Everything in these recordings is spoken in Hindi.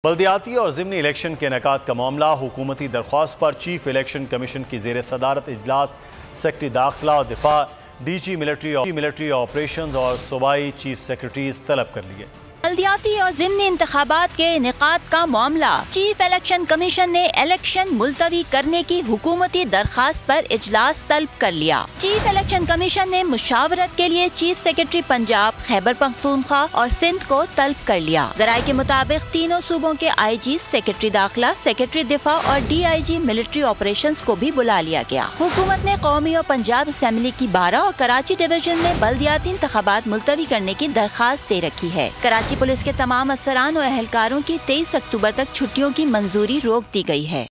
बल्दियाती और ज़िमनी इलेक्शन के इनेकाद का मामला हुकूमती दरख्वास्त पर चीफ इलेक्शन कमीशन की ज़ेर सदारत इजलास सेक्रेटरी दाखिला और दिफा, डीजी मिलिट्री ऑपरेशंस और सूबाई चीफ सेक्रेटरीज तलब कर लिए। बल्दियाती और ज़िमनी इंतखाबात के इनेकाद का मामला चीफ इलेक्शन कमीशन ने इलेक्शन मुलतवी करने की हुकूमती दरखास्त पर इजलास तलब कर लिया। चीफ इलेक्शन कमीशन ने मुशावरत के लिए चीफ सेक्रेटरी पंजाब, खैबर पख्तूनख्वा और सिंध को तलब कर लिया। ज़राए के मुताबिक तीनों सूबों के IG, सेक्रेटरी दाखिला, सेक्रेटरी दिफा और DIG मिलिट्री ऑपरेशंस को भी बुला लिया गया। हुकूमत ने कौमी और पंजाब असम्बली की 12 और कराची डिवीजन में बल्दियाती इंतखाबात मुलतवी करने की दरखास्त दे रखी है। कराची पुलिस के तमाम अफसरान और एहलकारों की 23 अक्टूबर तक छुट्टियों की मंजूरी रोक दी गई है।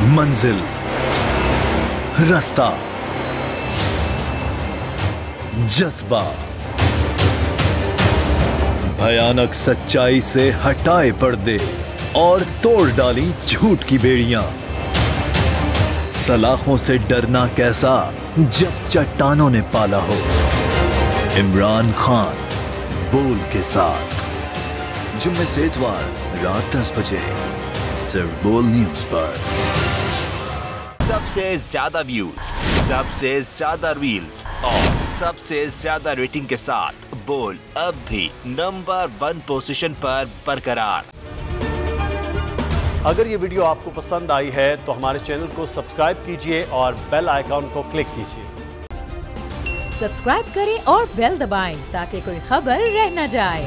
मंजिल, रास्ता, जज्बा, भयानक सच्चाई से हटाए पर्दे और तोड़ डाली झूठ की बेड़ियां। सलाखों से डरना कैसा जब चट्टानों ने पाला हो। इमरान खान बोल के साथ जुम्मे से इतवार रात 10 बजे सिर्फ बोल न्यूज पर। सबसे ज्यादा व्यूज, सबसे ज्यादा रील्स और सबसे ज्यादा रेटिंग के साथ बोल अब भी नंबर 1 पोजीशन पर बरकरार। अगर ये वीडियो आपको पसंद आई है तो हमारे चैनल को सब्सक्राइब कीजिए और बेल आइकॉन को क्लिक कीजिए। सब्सक्राइब करें और बेल दबाएं ताकि कोई खबर रह न जाए।